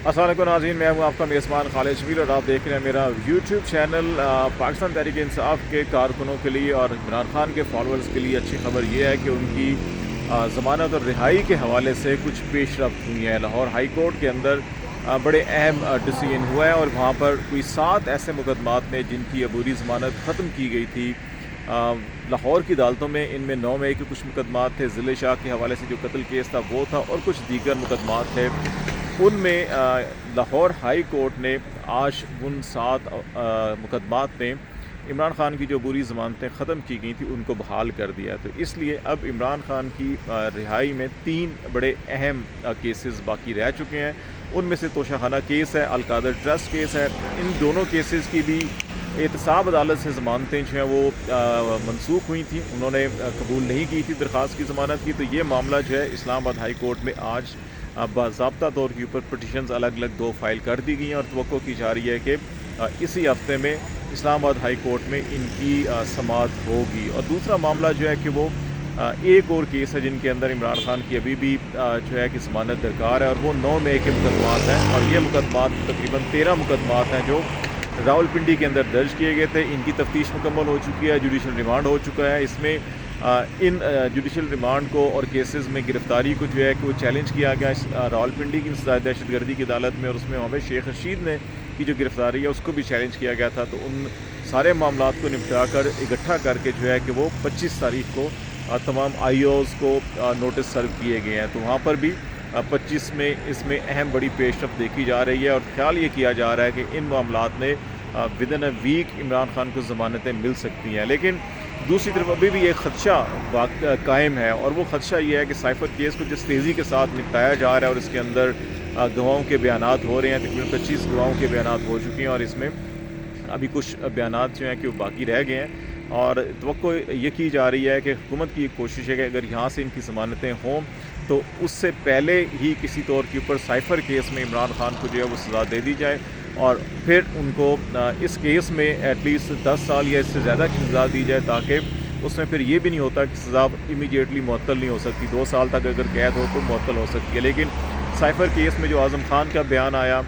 अस्सलाम वालेकुम नाज़रीन, मैं हूँ आपका मेज़बान खालिद शबीर और आप देख रहे हैं मेरा यूट्यूब चैनल। पाकिस्तान तहरीक इंसाफ के कारकुनों के लिए और इमरान खान के फॉलोअर्स के लिए अच्छी खबर ये है कि उनकी ज़मानत और रिहाई के हवाले से कुछ पेशरफ्त हुई है। लाहौर हाई कोर्ट के अंदर बड़े अहम डिसीजन हुआ है और वहाँ पर कोई 7 ऐसे मुकदमात ने जिनकी अबूरी ज़मानत ख़त्म की गई थी लाहौर की अदालतों में। इनमें 9 मई के कुछ मुकदमात थे, ज़िले शाह के हवाले से जो कत्ल केस था वो था, और कुछ दीगर मुकदमात थे। उनमें लाहौर हाई कोर्ट ने आज उन 7 मुकदमात में इमरान खान की जो बुरी ज़मानतें ख़त्म की गई थी उनको बहाल कर दिया। तो इसलिए अब इमरान खान की रिहाई में 3 बड़े अहम केसेस बाकी रह चुके हैं। उनमें से तोशाखाना केस है, अलकादर ट्रस्ट केस है। इन दोनों केसेस की भी एहतसाब अदालत से ज़मानतें जो हैं वो मनसूख हुई थी, उन्होंने कबूल नहीं की थी दरख्वास्त की ज़मानत की। तो ये मामला जो है इस्लामाबाद हाई कोर्ट में आज बाज़ाब्ता तौर के ऊपर पटिशन्स अलग अलग 2 फाइल कर दी गई हैं और तवक्को की जा रही है कि इसी हफ्ते में इस्लामाबाद हाई कोर्ट में इनकी समाअत होगी। और दूसरा मामला जो है कि वो एक और केस है जिनके अंदर इमरान खान की अभी भी जो है कि ज़मानत दरकार है, और वो 9 मई के मुकदमात हैं। और ये मुकदमात तकरीबन 13 मुकदमात हैं जो रावलपिंडी के अंदर दर्ज किए गए थे। इनकी तफ्तीश मुकम्मल हो चुकी है, जुडिशल रिमांड हो चुका है। इसमें इन जुडिशल रिमांड को और केसेस में गिरफ्तारी को जो है कि वो चैलेंज किया गया रावलपिंडी की दहशतगर्दी की अदालत में, और उसमें मोहम्मद शेख रशीद ने की जो गिरफ्तारी है उसको भी चैलेंज किया गया था। तो उन सारे मामलात को निपटा कर इकट्ठा करके जो है कि वो 25 तारीख को तमाम IOs को नोटिस सर्व किए गए हैं। तो वहाँ पर भी 25 में इसमें अहम बड़ी पेशरफ्त देखी जा रही है, और ख्याल ये किया जा रहा है कि इन मामलात में within a week Imran Khan को ज़मानतें मिल सकती हैं। लेकिन दूसरी तरफ अभी भी एक ख़दशा कायम है, और वो ख़दशा ये है कि साइफ़र केस को जिस तेज़ी के साथ निपटाया जा रहा है और इसके अंदर गवाहों के बयानात हो रहे हैं, तकरीबन 25 गवाहों के बयानात हो चुके हैं, और इसमें अभी कुछ बयानात जो हैं कि वो बाकी रह गए हैं। और तवक्को ये की जा रही है कि हुकूमत की एक कोशिश है कि अगर यहाँ से इनकी ज़मानतें हों तो उससे पहले ही किसी तौर के ऊपर साइफ़र केस में इमरान खान को जो है वो सज़ा दे दी जाए, और फिर उनको इस केस में एटलीस्ट 10 साल या इससे ज़्यादा की सज़ा दी जाए, ताकि उसमें फिर ये भी नहीं होता कि सज़ा इमीडिएटली मुअत्तल नहीं हो सकती। 2 साल तक अगर कैद हो तो मुअत्तल हो सकती है। लेकिन साइफ़र केस में जो आज़म खान का बयान आया,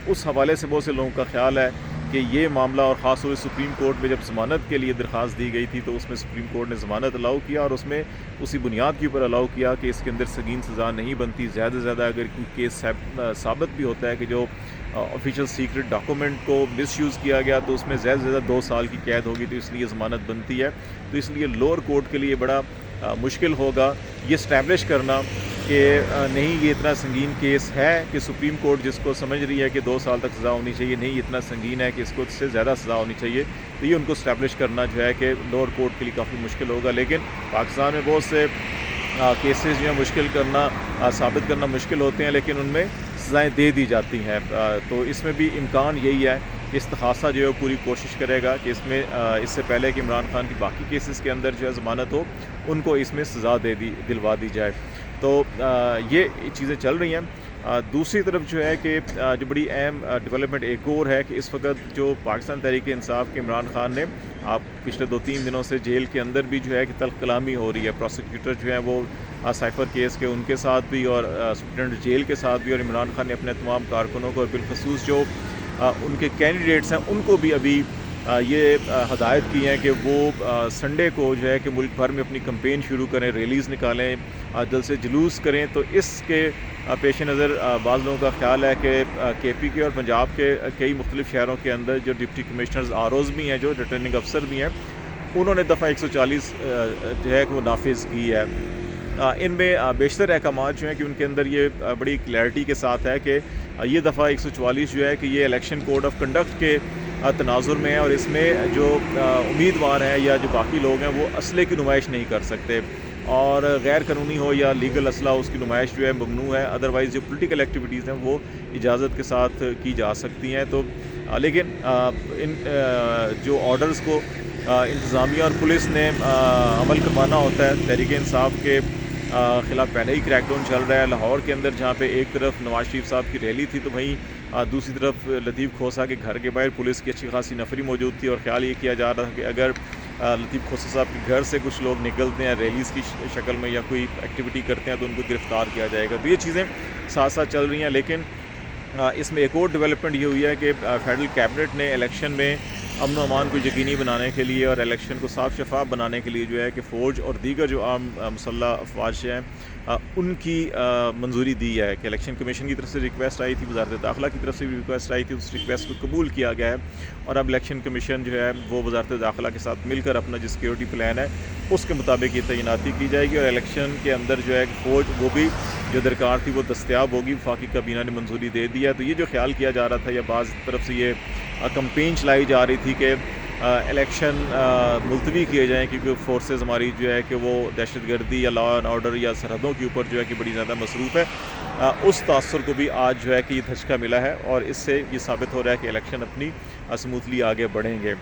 उस हवाले से बहुत से लोगों का ख्याल है कि ये मामला, और ख़ास तौर से सुप्रीम कोर्ट में जब ज़मानत के लिए दरख्वास्त दी गई थी तो उसमें सुप्रीम कोर्ट ने ज़मानत अलाउ किया, और उसमें उसी बुनियाद के ऊपर अलाउ किया कि इसके अंदर संगीन सज़ा नहीं बनती। ज़्यादा से ज़्यादा अगर कोई केस साबित भी होता है कि जो ऑफिशियल सीक्रेट डॉक्यूमेंट को मिसयूज़ किया गया तो उसमें ज़्यादा से ज़्यादा 2 साल की कैद होगी, तो इसलिए ज़मानत बनती है। तो इसलिए लोअर कोर्ट के लिए बड़ा मुश्किल होगा ये इस्टेब्लिश करना कि नहीं ये इतना संगीन केस है कि सुप्रीम कोर्ट जिसको समझ रही है कि 2 साल तक सज़ा होनी चाहिए, नहीं इतना संगीन है कि इसको इससे ज़्यादा सज़ा होनी चाहिए। तो ये उनको इस्टेब्लिश करना जो है कि लोअर कोर्ट के लिए काफ़ी मुश्किल होगा। लेकिन पाकिस्तान में बहुत से केसेस जो है मुश्किल करना साबित करना मुश्किल होते हैं, लेकिन उनमें सज़ाएँ दे दी जाती हैं। तो इसमें भी इम्कान यही है कि इस्तखासा जो है पूरी कोशिश करेगा कि इसमें इससे पहले कि इमरान खान की बाकी केसेस के अंदर जो है ज़मानत हो, उनको इसमें सज़ा दिलवा दी जाए। तो ये चीज़ें चल रही हैं। दूसरी तरफ जो है कि जो बड़ी अहम डेवलपमेंट एक और है कि इस वक्त जो पाकिस्तान तहरीक इंसाफ के इमरान खान ने पिछले 2-3 दिनों से जेल के अंदर भी जो है कि तल्ख़ कलामी हो रही है। प्रोसिक्यूटर जो है वो साइफ़र केस के उनके साथ भी, और सुप्रिटेंडेंट जेल के साथ भी, और इमरान खान ने अपने तमाम कारकुनों को और बिलखसूस जो उनके कैंडिडेट्स हैं उनको भी अभी ये हदायत की हैं कि वो संडे को जो है कि मुल्क भर में अपनी कैंपेन शुरू करें, रैलीज़ निकालें, दिल से जुलूस करें। तो इसके पेश नज़र बाज़ लोगों का ख्याल है कि KP के और पंजाब के कई मुख्तलिफ़ शहरों के अंदर जो डिप्टी कमिश्नर्स ROs भी हैं, जो रिटर्निंग अफसर भी हैं, उन्होंने दफ़ा 140 जो है कि वो नाफिज की है। इनमें बेशतर अहकामात जो हैं कि उनके अंदर ये बड़ी क्लैरिटी के साथ है कि ये दफ़ा 144 जो है कि ये इलेक्शन कोड ऑफ कंडक्ट के तनाजुर में है, और इसमें जो उम्मीदवार हैं या जो बाकी लोग हैं वो असले की नुमाइश नहीं कर सकते, और गैर कानूनी हो या लीगल असला उसकी नुमाइश जो है ममनू है। अदरवाइज़ जो पोलिटिकल एक्टिविटीज़ हैं वो इजाज़त के साथ की जा सकती हैं। तो लेकिन इन जो ऑर्डर्स को इंतज़ामिया और पुलिस ने अमल करवाना होता है। तहरीक इंसाफ के ख़िलाफ़ पहले ही क्रैकडाउन चल रहा है लाहौर के अंदर, जहाँ पे एक तरफ नवाज शरीफ साहब की रैली थी तो वहीं दूसरी तरफ लतीफ़ खोसा के घर के बाहर पुलिस की अच्छी खासी नफरी मौजूद थी, और ख्याल ये किया जा रहा था कि अगर लतीफ़ खोसा साहब के घर से कुछ लोग निकलते हैं रैलीज़ की शक्ल में या कोई एक्टिविटी करते हैं तो उनको गिरफ़्तार किया जाएगा। तो ये चीज़ें साथ साथ चल रही हैं। लेकिन اس میں ایک اور ڈیولپمنٹ یہ ہوئی ہے کہ فیڈرل کیبنٹ نے الیکشن میں امن و امان کو یقینی بنانے کے لیے اور الیکشن کو صاف شفاف بنانے کے لیے جو ہے کہ فوج اور دیگر جو عام مسلح افواج ہیں ان کی منظوری دی ہے کہ الیکشن کمیشن کی طرف سے ریکویسٹ آئی تھی، وزارت داخلہ کی طرف سے بھی ریکویسٹ آئی تھی، اس ریکویسٹ کو قبول کیا گیا ہے اور اب الیکشن کمیشن جو ہے وہ وزارت داخلہ کے ساتھ مل کر اپنا جو سیکیورٹی پلان ہے اس کے مطابق یہ تعیناتی کی جائے گی اور الیکشن کے اندر جو ہے فوج وہ بھی جو درکار تھی وہ دستیاب ہوگی۔ وفاقی کابینہ نے منظوری دے دی ہے۔ تو یہ جو خیال کیا جا رہا تھا یا بعض طرف سے یہ کمپین چلائی جا رہی تھی کہ الیکشن ملتوی کیے جائیں کیونکہ فورسز ہماری جو ہے کہ وہ دہشت گردی یا لا اینڈ آرڈر یا سرحدوں کے اوپر جو ہے کہ بڑی زیادہ مصروف ہے، اس تاثر کو بھی آج جو ہے کہ یہ دھچکا ملا ہے اور اس سے یہ ثابت ہو رہا ہے کہ الیکشن اپنی اسموتھلی آگے بڑھیں گے۔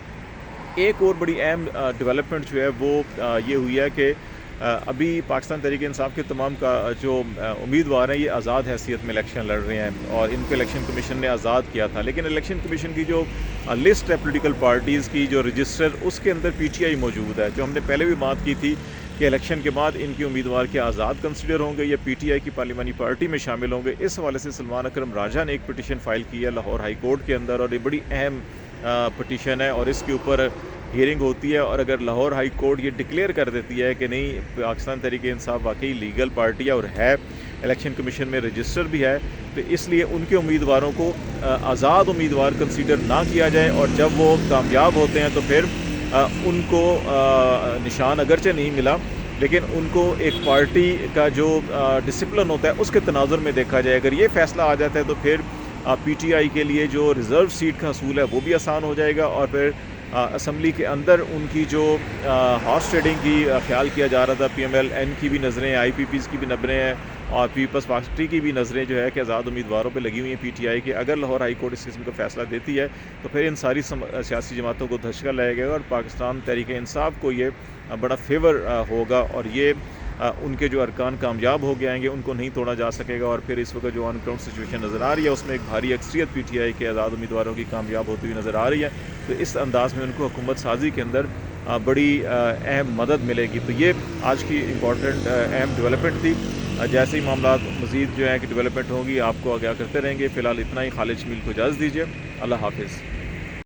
ایک اور بڑی اہم ڈیولپمنٹ جو ہے وہ یہ ہوئی ہے کہ ابھی پاکستان تحریک انصاف کے تمام کا جو امیدوار ہیں یہ آزاد حیثیت میں الیکشن لڑ رہے ہیں اور ان کو الیکشن کمیشن نے آزاد کیا تھا، لیکن الیکشن کمیشن کی جو لسٹ ہے پولیٹیکل پارٹیز کی جو رجسٹر اس کے اندر پی ٹی آئی موجود ہے، جو ہم نے پہلے بھی بات کی تھی کہ الیکشن کے بعد ان کے امیدوار کے آزاد کنسیڈر ہوں گے یا پی ٹی آئی کی پارلیمانی پارٹی میں شامل ہوں گے۔ اس حوالے سے سلمان اکرم راجہ نے ایک پٹیشن فائل کی ہے لاہور ہائی کورٹ کے اندر اور یہ بڑی اہم پٹیشن ہے اور اس کے اوپر ہیئرنگ ہوتی ہے اور اگر لاہور ہائی کورٹ یہ ڈکلیئر کر دیتی ہے کہ نہیں پاکستان تحریک انصاف واقعی لیگل پارٹی ہے اور ہے الیکشن کمیشن میں رجسٹر بھی ہے، تو اس لیے ان کے امیدواروں کو آزاد امیدوار کنسیڈر نہ کیا جائے اور جب وہ کامیاب ہوتے ہیں تو پھر ان کو نشان اگرچہ نہیں ملا لیکن ان کو ایک پارٹی کا جو ڈسپلن ہوتا ہے اس کے تناظر میں دیکھا جائے۔ اگر یہ فیصلہ آ جاتا ہے تو پھر پی ٹی آئی کے لیے جو ریزرو سیٹ کا حصول ہے وہ بھی آسان ہو جائے گا اور پھر اسمبلی کے اندر ان کی جو ہارس ٹریڈنگ کی خیال کیا جا رہا تھا، پی ایم ایل این کی بھی نظریں، آئی پی پیز کی بھی نظریں ہیں اور پیپلز پارٹی کی بھی نظریں جو ہے کہ آزاد امیدواروں پہ لگی ہوئی ہیں پی ٹی آئی کے۔ اگر لاہور ہائی کورٹ اس قسم کا فیصلہ دیتی ہے تو پھر ان ساری سیاسی جماعتوں کو دھچکا لگے گا اور پاکستان تحریک انصاف کو یہ بڑا فیور ہوگا اور یہ ان کے جو ارکان کامیاب ہو گئے آئیں گے ان کو نہیں توڑا جا سکے گا اور پھر اس وقت جو آن گراؤنڈ سچویشن نظر آ رہی ہے اس میں ایک بھاری اکثریت پی ٹی آئی کے آزاد امیدواروں کی کامیاب ہوتی ہوئی نظر آ رہی ہے، تو اس انداز میں ان کو حکومت سازی کے اندر بڑی اہم مدد ملے گی۔ تو یہ آج کی امپورٹنٹ اہم ڈیولپمنٹ تھی۔ جیسے ہی معاملات مزید جو ہے کہ ڈیولپمنٹ ہوں گی آپ کو آگاہ کرتے رہیں گے۔ فی الحال اتنا ہی، خالد شمیل کو اجازت دیجیے، اللہ حافظ۔